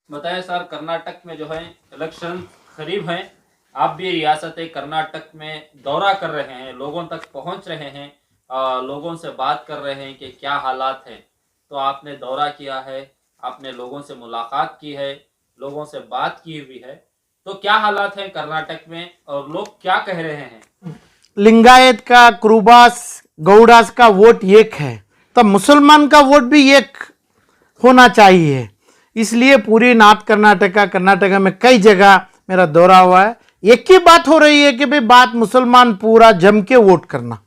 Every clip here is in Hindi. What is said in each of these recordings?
बताएं सर, कर्नाटक में जो है इलेक्शन करीब हैं, आप भी रियासत कर्नाटक में दौरा कर रहे हैं, लोगों तक पहुंच रहे हैं, लोगों से बात कर रहे हैं कि क्या हालात हैं। तो आपने दौरा किया है, आपने लोगों से मुलाकात की है, लोगों से बात की हुई है, तो क्या हालात हैं कर्नाटक में और लोग क्या कह रहे हैं? लिंगायत का, क्रूबास, गौड़ास का वोट एक है, तब मुसलमान का वोट भी एक होना चाहिए। इसलिए पूरी नॉर्थ कर्नाटका में कई जगह मेरा दौरा हुआ है। एक ही बात हो रही है कि भाई बात मुसलमान पूरा जम के वोट करना,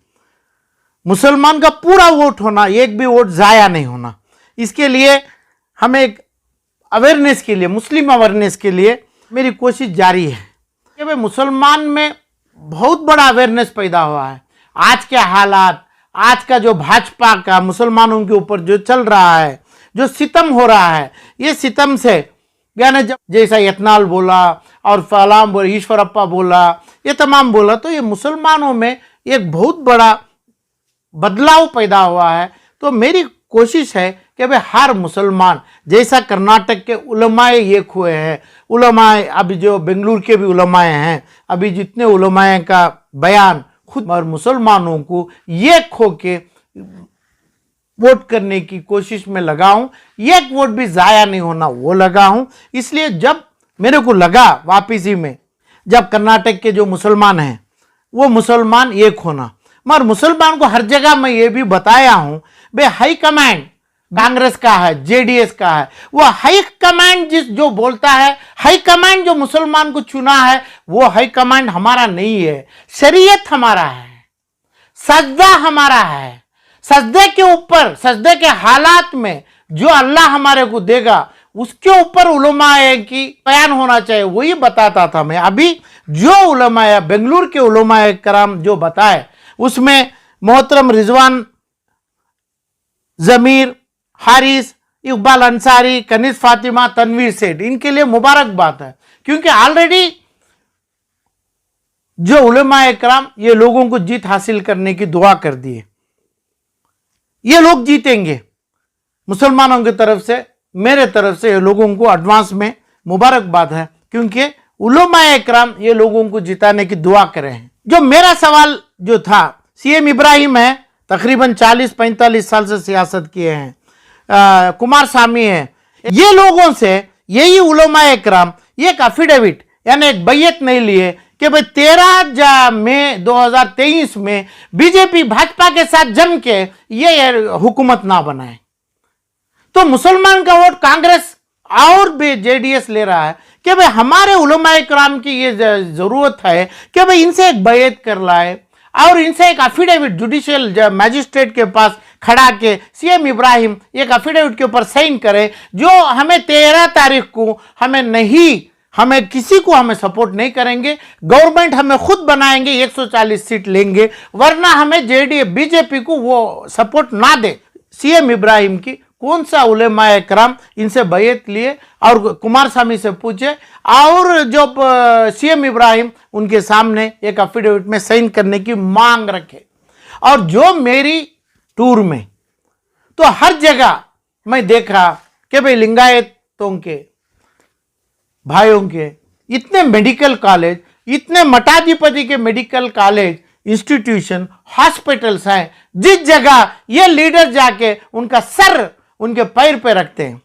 मुसलमान का पूरा वोट होना, एक भी वोट जाया नहीं होना। इसके लिए हमें एक अवेयरनेस के लिए, मुस्लिम अवेयरनेस के लिए मेरी कोशिश जारी है कि भाई मुसलमान में बहुत बड़ा अवेयरनेस पैदा हुआ है। आज के हालात, आज का जो भाजपा का मुसलमानों के ऊपर जो चल रहा है, जो सितम हो रहा है, ये सितम से यानी जब जैसा यत्नाल बोला और फलाम बोला, ईश्वरप्पा बोला, ये तमाम बोला, तो ये मुसलमानों में एक बहुत बड़ा बदलाव पैदा हुआ है। तो मेरी कोशिश है कि भाई हर मुसलमान, जैसा कर्नाटक के उलमाए एक हुए हैं, उलमाए अभी जो बेंगलुरु के भी उलमाए हैं, अभी जितने उलमाए का बयान खुद और मुसलमानों को एक होके वोट करने की कोशिश में लगा हूं। एक वोट भी जाया नहीं होना वो लगा हूं। इसलिए जब मेरे को लगा वापिसी में, जब कर्नाटक के जो मुसलमान हैं वो मुसलमान एक होना, मगर मुसलमान को हर जगह मैं ये भी बताया हूं बे हाई कमांड कांग्रेस का है, जेडीएस का है, वो हाई कमांड जिस जो बोलता है, हाई कमांड जो मुसलमान को चुना है, वो हाई कमांड हमारा नहीं है। शरीयत हमारा है, सजदा हमारा है। सजदे के ऊपर, सजदे के हालात में जो अल्लाह हमारे को देगा उसके ऊपर उलमाए की बयान होना चाहिए, वही बताता था मैं। अभी जो उलमाए बेंगलुरु के उलमाए कराम जो बताए, उसमें मोहतरम रिजवान, जमीर, हारिस, इकबाल अंसारी, कनीज फातिमा, तनवीर सेठ, इनके लिए मुबारकबाद है, क्योंकि ऑलरेडी जो उलमाए कराम ये लोगों को जीत हासिल करने की दुआ कर दिए। ये लोग जीतेंगे मुसलमानों की तरफ से, मेरे तरफ से ये लोगों को एडवांस में मुबारकबाद है, क्योंकि उलमाए इकराम ये लोगों को जिताने की दुआ करे हैं। जो मेरा सवाल जो था, सीएम इब्राहिम है, तकरीबन 40-45 साल से सियासत किए हैं, कुमारस्वामी है, ये लोगों से यही उलमाए इकराम एक एफिडेविट यानी एक बैयत नहीं लिए कि भाई 13 मई 2023 में बीजेपी भाजपा के साथ जम के ये हुकूमत ना बनाए। तो मुसलमान का वोट कांग्रेस और भी जेडीएस ले रहा है कि भाई हमारे उलमाए कराम की ये जरूरत है कि भाई इनसे एक बैयत कर लाए और इनसे एक एफिडेविट जुडिशियल मैजिस्ट्रेट के पास खड़ा के सीएम इब्राहिम एक एफिडेविट के ऊपर साइन करे, जो हमें 13 तारीख को हमें किसी को हमें सपोर्ट नहीं करेंगे, गवर्नमेंट हमें खुद बनाएंगे, 140 सीट लेंगे, वरना हमें जेडीएस बीजेपी को वो सपोर्ट ना दे। सीएम इब्राहिम की कौन सा उलेमाए कराम इनसे बैयत लिए और कुमारस्वामी से पूछे, और जो सीएम इब्राहिम उनके सामने एक एफिडेविट में साइन करने की मांग रखे। और जो मेरी टूर में तो हर जगह मैं देखा कि भाई लिंगायतों के भाइयों के इतने मेडिकल कॉलेज, इतने मठाधिपति के मेडिकल कॉलेज, इंस्टीट्यूशन, हॉस्पिटल्स हैं, जिस जगह ये लीडर जाके उनका सर उनके पैर पे रखते हैं,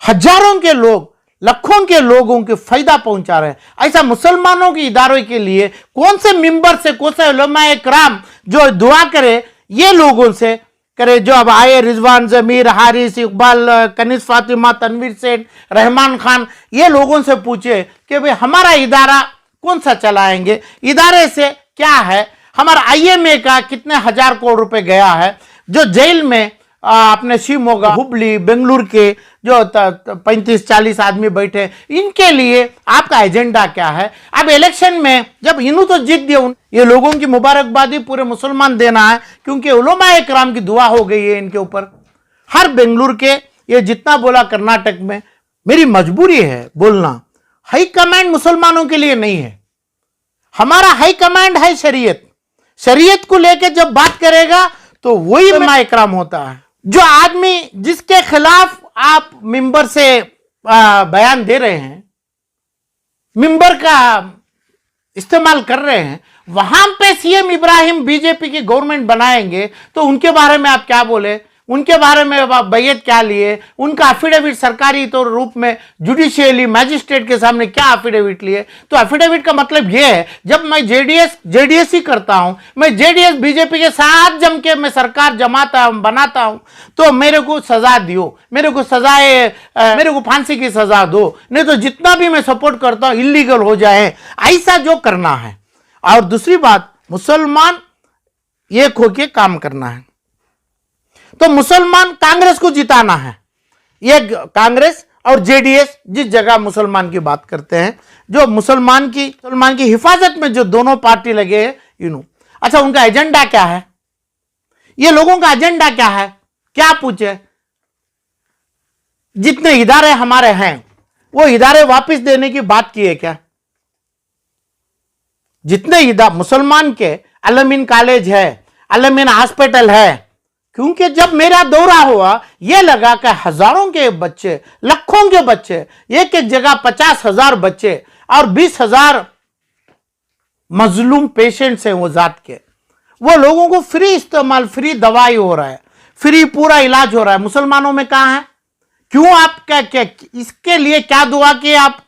हजारों के लोग, लाखों के लोगों के फायदा पहुंचा रहे हैं। ऐसा मुसलमानों के इदारों के लिए कौन से मिंबर से, कौन से उलमाए कराम जो दुआ करे, ये लोगों से करे जो अब आए, रिजवान, जमीर, हारिस, इकबाल, कनीज फातिमा, तनवीर सेठ, रहमान खान, ये लोगों से पूछे कि भाई हमारा इदारा कौन सा चलाएंगे, इदारे से क्या है, हमारा आईएमए का कितने हजार करोड़ रुपए गया है, जो जेल में अपने शिवमोगा, हुबली, बेंगलुरु के जो 35-40 आदमी बैठे, इनके लिए आपका एजेंडा क्या है। अब इलेक्शन में जब इन्हों तो जीत दिया, ये लोगों की मुबारकबादी पूरे मुसलमान देना है, क्योंकि उलमाए कराम की दुआ हो गई है इनके ऊपर। हर बेंगलुरु के ये जितना बोला कर्नाटक में, मेरी मजबूरी है बोलना, हाई कमांड मुसलमानों के लिए नहीं है, हमारा हाई कमांड है शरीयत। शरीयत को लेकर जब बात करेगा तो वही उलमाए कराम होता है। जो आदमी जिसके खिलाफ आप मिंबर से बयान दे रहे हैं, मिंबर का इस्तेमाल कर रहे हैं, वहां पे सीएम इब्राहिम बीजेपी की गवर्नमेंट बनाएंगे तो उनके बारे में आप क्या बोले, उनके बारे में आप बैयत क्या लिए, उनका एफिडेविट सरकारी तो रूप में जुडिशियली मैजिस्ट्रेट के सामने क्या एफिडेविट लिए। तो एफिडेविट का मतलब यह है, जब मैं जेडीएस ही करता हूं, मैं जेडीएस बीजेपी के साथ जम के मैं सरकार बनाता हूं, तो मेरे को सजा दियो, मेरे को फांसी की सजा दो, नहीं तो जितना भी मैं सपोर्ट करता हूं इलीगल हो जाए, ऐसा जो करना है। और दूसरी बात, मुसलमान एक होके काम करना है, तो मुसलमान कांग्रेस को जिताना है। ये कांग्रेस और जेडीएस जिस जगह मुसलमान की बात करते हैं, जो मुसलमान की हिफाजत में जो दोनों पार्टी लगे हैं, अच्छा उनका एजेंडा क्या है, ये लोगों का एजेंडा क्या है, क्या पूछे। जितने इदारे हमारे हैं वो इदारे वापस देने की बात की है क्या? जितने मुसलमान के अलमीन कॉलेज है, अलमीन हॉस्पिटल है, क्योंकि जब मेरा दौरा हुआ यह लगा कि हजारों के बच्चे, लाखों के बच्चे, एक एक जगह 50,000 बच्चे और 20,000 मजलूम पेशेंट्स हैं वो जात के, वो लोगों को फ्री इस्तेमाल, फ्री दवाई हो रहा है, फ्री पूरा इलाज हो रहा है। मुसलमानों में कहां है? क्यों आप क्या इसके लिए क्या दुआ किए आप?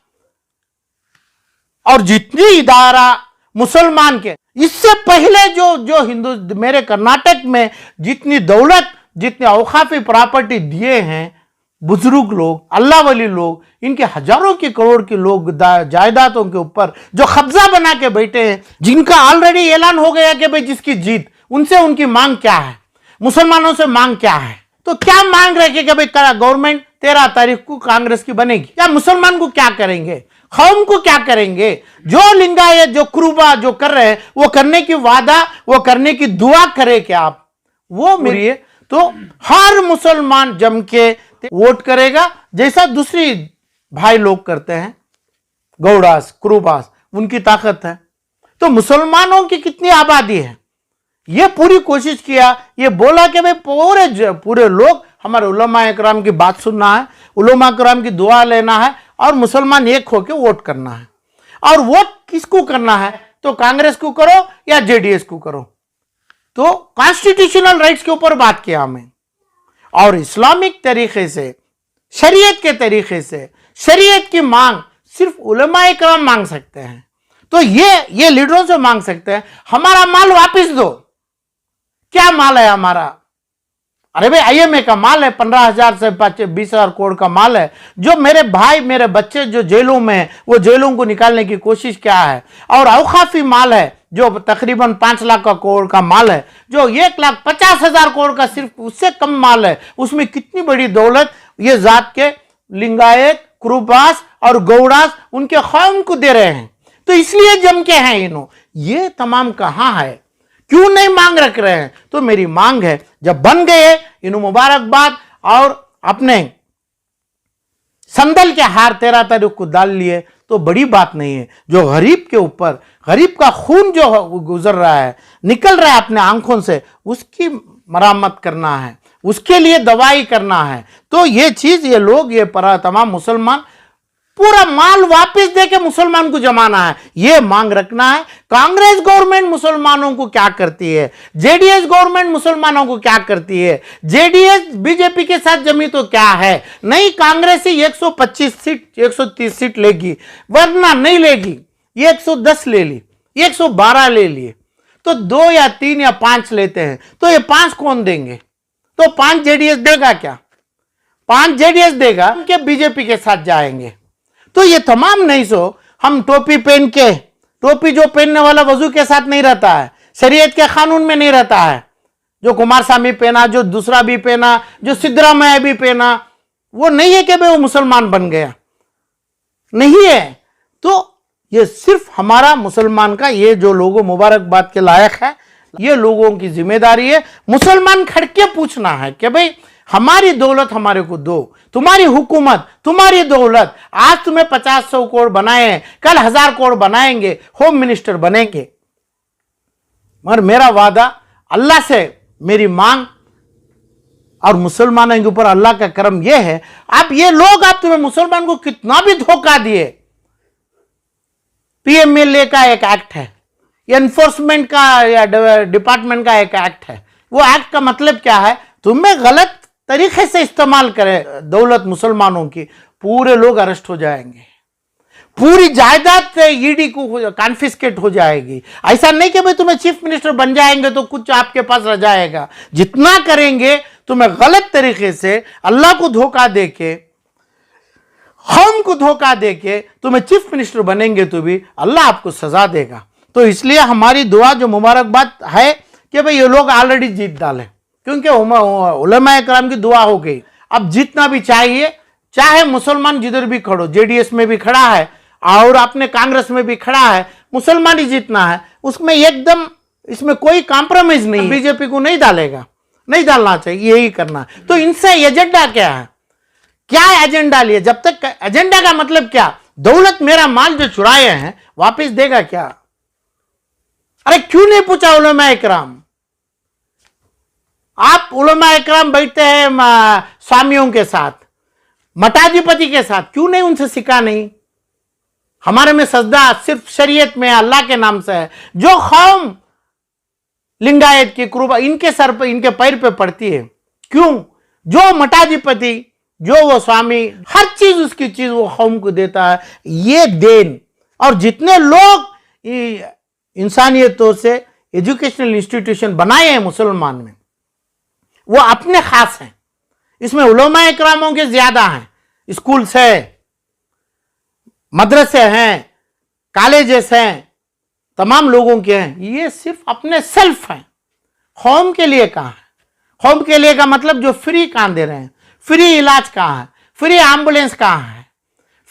और जितनी इदारा मुसलमान के, इससे पहले जो हिंदू, मेरे कर्नाटक में जितनी दौलत, जितने औकाफी प्रॉपर्टी दिए हैं बुजुर्ग लोग, अल्लाह वली लोग, इनके हजारों की करोड़ के लोग जायदादों के ऊपर जो कब्जा बना के बैठे हैं, जिनका ऑलरेडी ऐलान हो गया कि भाई जिसकी जीत, उनसे उनकी मांग क्या है, मुसलमानों से मांग क्या है। तो क्या मांग रहे कि भाई गवर्नमेंट 13 तारीख को कांग्रेस की बनेगी, क्या मुसलमान को क्या करेंगे, कौम को क्या करेंगे? जो लिंगायत, जो कुरुबा जो कर रहे हैं, वो करने की वादा, वो करने की दुआ करे क्या आप? वो मेरी, तो हर मुसलमान जम के वोट करेगा, जैसा दूसरी भाई लोग करते हैं, गौड़ास, कुरुबास, उनकी ताकत है। तो मुसलमानों की कितनी आबादी है, ये पूरी कोशिश किया, ये बोला कि भाई पूरे लोग हमारे उलमा इकराम की बात सुनना है, उलमा इकराम की दुआ लेना है और मुसलमान एक होकर वोट करना है। और वोट किसको करना है? तो कांग्रेस को करो या जेडीएस को करो। तो कॉन्स्टिट्यूशनल राइट्स के ऊपर बात किया हमें, और इस्लामिक तरीके से, शरीयत के तरीके से, शरीयत की मांग सिर्फ उलमा इकराम मांग सकते हैं। तो ये लीडरों से मांग सकते हैं, हमारा माल वापस दो। क्या माल है हमारा? अरे भाई आईएमए का माल है, 15,000 से 20,000 करोड़ का माल है, जो मेरे भाई, मेरे बच्चे जो जेलों में हैं, वो जेलों को निकालने की कोशिश क्या है। और औकाफी माल है जो तकरीबन 5 लाख का करोड़ का माल है, जो 1,50,000 करोड़ का सिर्फ उससे कम माल है। उसमें कितनी बड़ी दौलत ये जात के लिंगायत, कुरुबास और गौड़ास उनके कौम को दे रहे हैं। तो इसलिए जम के हैं ये तमाम कहां है, क्यों नहीं मांग रख रहे हैं? तो मेरी मांग है, जब बन गए इन्हों मुबारकबाद, और अपने संदल के हार 13 तारीख को डाल लिए तो बड़ी बात नहीं है। जो गरीब के ऊपर, गरीब का खून जो गुजर रहा है, निकल रहा है अपने आंखों से, उसकी मरम्मत करना है, उसके लिए दवाई करना है। तो ये चीज, ये लोग, ये तमाम मुसलमान पूरा माल वापस देके मुसलमान को जमाना है, ये मांग रखना है। कांग्रेस गवर्नमेंट मुसलमानों को क्या करती है, जेडीएस गवर्नमेंट मुसलमानों को क्या करती है? जेडीएस बीजेपी के साथ जमी तो क्या है? नहीं, कांग्रेस ही 125 सीट, 130 सीट लेगी, वरना नहीं लेगी। 110 ले ली, 112 ले लिए, तो 2 या 3 या 5 लेते हैं, तो ये 5 कौन देंगे? तो 5 जेडीएस देगा क्या? 5 जेडीएस देगा कि बीजेपी के साथ जाएंगे। तो ये तमाम नहीं सो, हम टोपी पहन के, टोपी जो पहनने वाला वजू के साथ नहीं रहता है, शरीयत के कानून में नहीं रहता है, जो कुमार स्वामी पहना, जो दूसरा भी पहना, जो सिद्धरामैया भी पहना, वो नहीं है कि भाई वो मुसलमान बन गया, नहीं है। तो ये सिर्फ हमारा मुसलमान का, ये जो लोगों मुबारकबाद के लायक है, ये लोगों की जिम्मेदारी है। मुसलमान खड़के पूछना है कि भाई हमारी दौलत हमारे को दो, तुम्हारी हुकूमत, तुम्हारी दौलत, आज तुम्हें 50-100 करोड़ बनाए, कल 1000 करोड़ बनाएंगे, होम मिनिस्टर बनेंगे। मगर मेरा वादा अल्लाह से, मेरी मांग और मुसलमानों के ऊपर अल्लाह का करम यह है, आप ये लोग आप तुम्हें मुसलमान को कितना भी धोखा दिए, पीएमएलए का एक एक्ट है, एनफोर्समेंट का या डिपार्टमेंट का एक एक्ट है। वो एक्ट का मतलब क्या है, तुम्हें गलत तरीके से इस्तेमाल करे दौलत मुसलमानों की, पूरे लोग अरेस्ट हो जाएंगे, पूरी जायदाद ईडी को कॉन्फिस्केट हो जाएगी। ऐसा नहीं कि भाई तुम्हें चीफ मिनिस्टर बन जाएंगे तो कुछ आपके पास रह जाएगा। जितना करेंगे तुम्हें गलत तरीके से, अल्लाह को धोखा देके, कौम को धोखा देके तुम्हें चीफ मिनिस्टर बनेंगे तो भी अल्लाह आपको सजा देगा। तो इसलिए हमारी दुआ जो मुबारकबाद है कि भाई ये लोग ऑलरेडी जीत डाले, क्योंकि उलमा कराम की दुआ हो गई। अब जीतना भी चाहिए, चाहे मुसलमान जिधर भी खड़ो, जेडीएस में भी खड़ा है और अपने कांग्रेस में भी खड़ा है, मुसलमान ही जीतना है, उसमें एकदम इसमें कोई कॉम्प्रोमाइज नहीं। बीजेपी को नहीं डालेगा, नहीं डालना चाहिए, यही करना है। तो इनसे एजेंडा क्या है, क्या एजेंडा लिए? जब तक एजेंडा का मतलब क्या, दौलत मेरा माल जो चुराए हैं वापस देगा क्या? अरे क्यों नहीं पूछा उलमा इकराम? आप उलमा इकराम बैठते हैं स्वामियों के साथ, मठाधिपति के साथ, क्यों नहीं उनसे सीखा? नहीं, हमारे में सजदा सिर्फ शरीयत में अल्लाह के नाम से है। जो कौम लिंगायत की कुर्बा इनके सर पे, इनके पैर पे पड़ती है, क्यों? जो मठाधिपति, जो वो स्वामी, हर चीज उसकी चीज वो कौम को देता है, ये देन। और जितने लोग इंसानियत तौर से एजुकेशनल इंस्टीट्यूशन बनाए हैं मुसलमान में, वो अपने खास हैं। इसमें उलमा इकरामों के ज्यादा हैं, स्कूल से, मदरसे हैं, कॉलेजेस हैं, तमाम लोगों के हैं। ये सिर्फ अपने सेल्फ हैं, कौम के लिए कहाँ है? कौम के लिए का मतलब जो फ्री कहाँ दे रहे हैं, फ्री इलाज कहाँ है, फ्री एम्बुलेंस कहाँ है,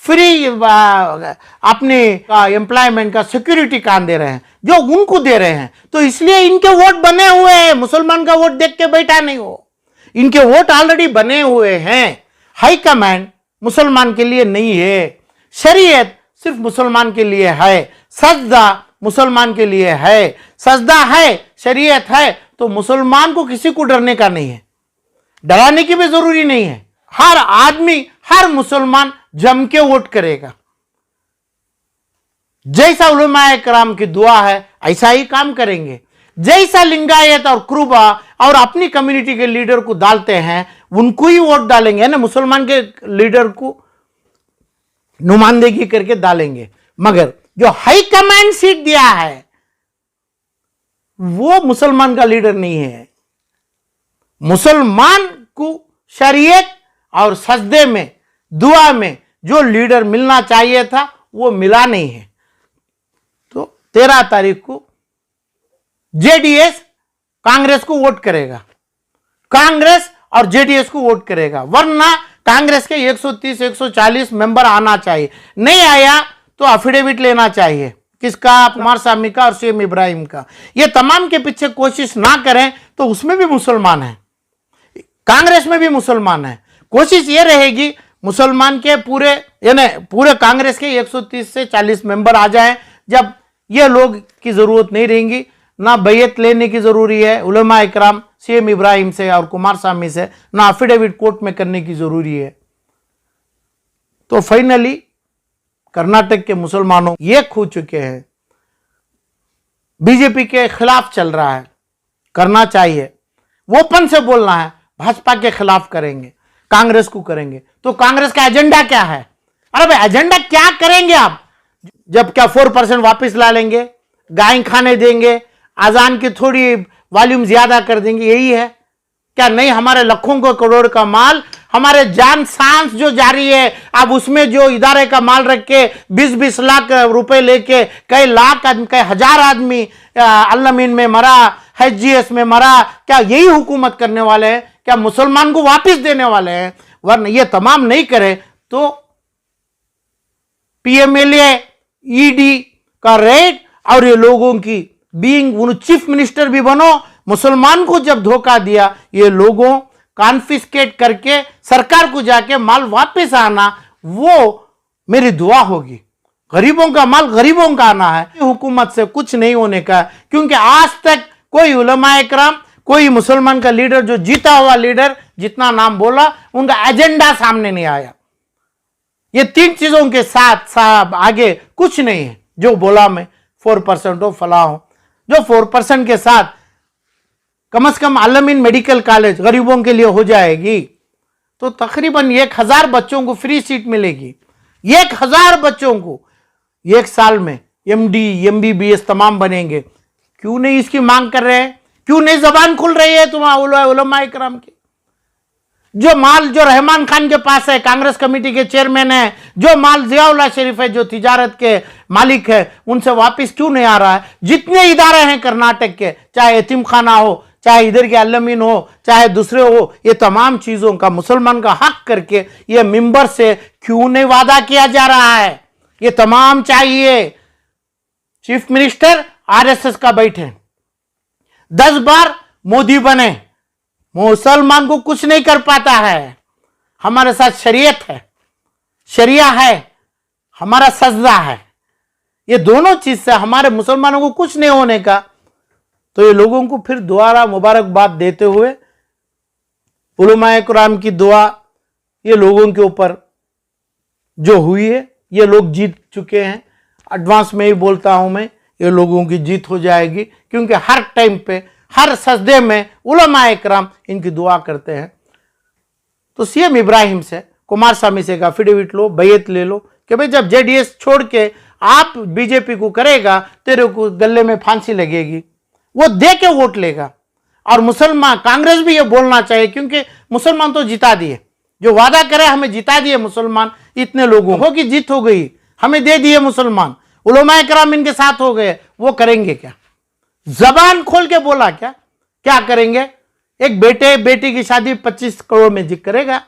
फ्री अपने एम्प्लॉयमेंट का सिक्योरिटी कहाँ दे रहे हैं, जो उनको दे रहे हैं। तो इसलिए इनके वोट बने हुए हैं, मुसलमान का वोट देख के बैठा नहीं हो, इनके वोट ऑलरेडी बने हुए हैं। हाई कमांड मुसलमान के लिए नहीं है, शरीयत सिर्फ मुसलमान के लिए है, सजदा मुसलमान के लिए है। सजदा है, शरीयत है, तो मुसलमान को किसी को डरने का नहीं है, डराने की भी जरूरी नहीं है। हर आदमी, हर मुसलमान जम के वोट करेगा। जैसा उलमा कराम की दुआ है ऐसा ही काम करेंगे। जैसा लिंगायत और क्रूबा और अपनी कम्युनिटी के लीडर को डालते हैं, उनको ही वोट डालेंगे ना, मुसलमान के लीडर को नुमाइंदगी करके डालेंगे। मगर जो हाई कमांड सीट दिया है वो मुसलमान का लीडर नहीं है। मुसलमान को शरीयत और सजदे में, दुआ में जो लीडर मिलना चाहिए था वो मिला नहीं है। तो 13 तारीख को जेडीएस कांग्रेस को वोट करेगा, कांग्रेस और जेडीएस को वोट करेगा, वरना कांग्रेस के 130-140 मेंबर आना चाहिए। नहीं आया तो अफिडेविट लेना चाहिए, किसका? कुमार स्वामी का और सीएम इब्राहिम का। ये तमाम के पीछे कोशिश ना करें तो उसमें भी मुसलमान है, कांग्रेस में भी मुसलमान है। कोशिश ये रहेगी मुसलमान के पूरे, यानी पूरे कांग्रेस के 130 से 40 मेंबर आ जाएं। जब ये लोग की जरूरत नहीं रहेगी, ना बैयत लेने की जरूरी है उलमा इकराम सीएम इब्राहिम से और कुमार स्वामी से, ना अफिडेविट कोर्ट में करने की जरूरी है। तो फाइनली कर्नाटक के मुसलमानों ये खो चुके हैं, बीजेपी के खिलाफ चल रहा है। करना चाहिए, ओपन से बोलना है, भाजपा के खिलाफ करेंगे, कांग्रेस को करेंगे। तो कांग्रेस का एजेंडा क्या है? अरे भाई एजेंडा क्या करेंगे आप? जब क्या 4% वापस ला लेंगे, गाय खाने देंगे, अजान की थोड़ी वॉल्यूम ज्यादा कर देंगे, यही है क्या? नहीं, हमारे लाखों करोड़ का माल, हमारे जान सांस जो जारी है, अब उसमें जो इदारे का माल रख के 20-20 लाख रुपए लेके कई लाख आदमी, कई हजार आदमी अल्लामीन में मरा, HGS में मरा, क्या यही हुकूमत करने वाले हैं? क्या मुसलमान को वापस देने वाले हैं? वरना ये तमाम नहीं करे तो पीएमएलए, ईडी का रेड और ये लोगों की बीइंग चीफ मिनिस्टर भी बनो, मुसलमान को जब धोखा दिया, ये लोगों कॉन्फिस्केट करके सरकार को जाके माल वापस आना, वो मेरी दुआ होगी। गरीबों का माल गरीबों का आना है, हुकूमत से कुछ नहीं होने का। क्योंकि आज तक कोई उलमा इकराम, कोई मुसलमान का लीडर जो जीता हुआ लीडर जितना नाम बोला उनका एजेंडा सामने नहीं आया। ये 3 चीजों के साथ साहब आगे कुछ नहीं है। जो बोला मैं 4% हो फला हो, जो 4% के साथ कम से कम आलमीन मेडिकल कॉलेज गरीबों के लिए हो जाएगी तो तकरीबन 1000 बच्चों को फ्री सीट मिलेगी। 1000 बच्चों को 1 साल में MD MBBS तमाम बनेंगे। क्यों नहीं इसकी मांग कर रहे हैं? क्यों नहीं जबान खुल रही है तुम्हारा उलमा इकराम की? जो माल जो रहमान खान के पास है, कांग्रेस कमेटी के चेयरमैन है, जो माल जियाउल्लाह शरीफ है जो तिजारत के मालिक है, उनसे वापस क्यों नहीं आ रहा है? जितने इदारे हैं कर्नाटक के, चाहे यतीम खाना हो, चाहे इधर के अल्लमीन हो, चाहे दूसरे हो, ये तमाम चीजों का मुसलमान का हक करके ये मिंबर से क्यों नहीं वादा किया जा रहा है? ये तमाम चाहिए। चीफ मिनिस्टर RSS का बैठे, 10 बार मोदी बने, मुसलमान को कुछ नहीं कर पाता है। हमारे साथ शरीयत है, शरिया है, हमारा सजदा है। ये दोनों चीज से हमारे मुसलमानों को कुछ नहीं होने का। तो ये लोगों को फिर दोबारा मुबारकबाद देते हुए उलमाए कुरान की दुआ ये लोगों के ऊपर जो हुई है, ये लोग जीत चुके हैं। एडवांस में ही बोलता हूं मैं, ये लोगों की जीत हो जाएगी, क्योंकि हर टाइम पे हर सजदे में उलमाए इकराम इनकी दुआ करते हैं। तो CM इब्राहिम से, कुमार स्वामी से का एफिडेविट लो, बैयत ले लो कि भाई जब JDS छोड़ के आप BJP को करेगा तेरे को गले में फांसी लगेगी। वो दे के वोट लेगा। और मुसलमान कांग्रेस भी ये बोलना चाहिए, क्योंकि मुसलमान तो जिता दिए, जो वादा करे हमें जिता दिए मुसलमान, इतने लोगों हो कि जीत हो गई, हमें दे दिए मुसलमान, उलमाए किराम इनके साथ हो गए, वो करेंगे क्या? जबान खोल के बोला क्या करेंगे? एक बेटे बेटी की शादी 25 करोड़ में जिक करेगा,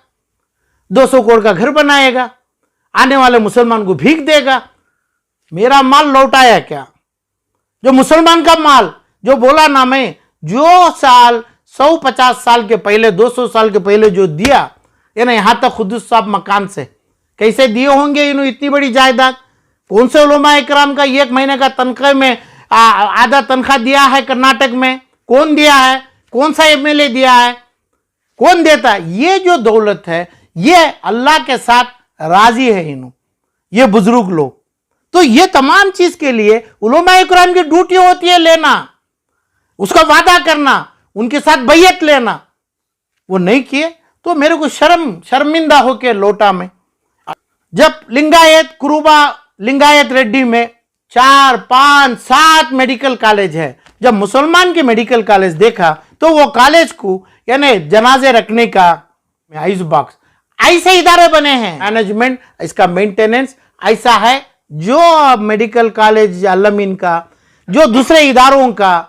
200 करोड़ का घर बनाएगा, आने वाले मुसलमान को भीख देगा। मेरा माल लौटाया क्या? जो मुसलमान का माल जो बोला ना मैं, जो साल 150 साल के पहले 200 साल के पहले जो दिया, ये ना यहां तक खुद साहब मकान से कैसे दिए होंगे इन्होंने इतनी बड़ी जायदाद? कौन से उलमा इकराम का 1 महीने का तनख्वाह में आधा तनख्वाह दिया है कर्नाटक में? कौन दिया है? कौन सा MLA दिया है? कौन देता है? ये जो दौलत है ये अल्लाह के साथ राजी है ये बुजुर्ग लोग। तो ये तमाम चीज के लिए उलमा इकराम की ड्यूटी होती है लेना, उसका वादा करना, उनके साथ बैयत लेना। वो नहीं किए तो मेरे को शर्मिंदा होके लौटा मैं। जब लिंगायत कुरुबा लिंगायत रेड्डी में 4, 5, 7 मेडिकल कॉलेज है, जब मुसलमान के मेडिकल कॉलेज देखा तो वो कॉलेज को यानी जनाजे रखने का आइस बॉक्स ऐसे इदारे बने हैं, मैनेजमेंट इसका मेंटेनेंस ऐसा है। जो मेडिकल कॉलेज अल्लमीन का, जो दूसरे इदारों का,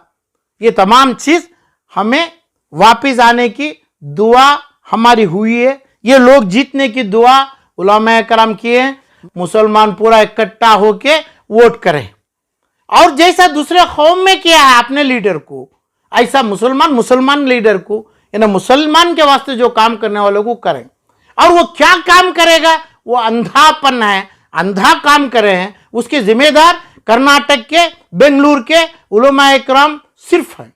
ये तमाम चीज हमें वापिस आने की दुआ हमारी हुई है। ये लोग जीतने की दुआ उलमाए करम किए हैं। मुसलमान पूरा इकट्ठा होके वोट करें, और जैसा दूसरे कौम में किया है अपने लीडर को, ऐसा मुसलमान लीडर को यानी मुसलमान के वास्ते जो काम करने वालों को करें। और वो क्या काम करेगा? वो अंधापन है, अंधा काम करे हैं, उसके जिम्मेदार कर्नाटक के, बेंगलुरु के उलमाए किराम सिर्फ है।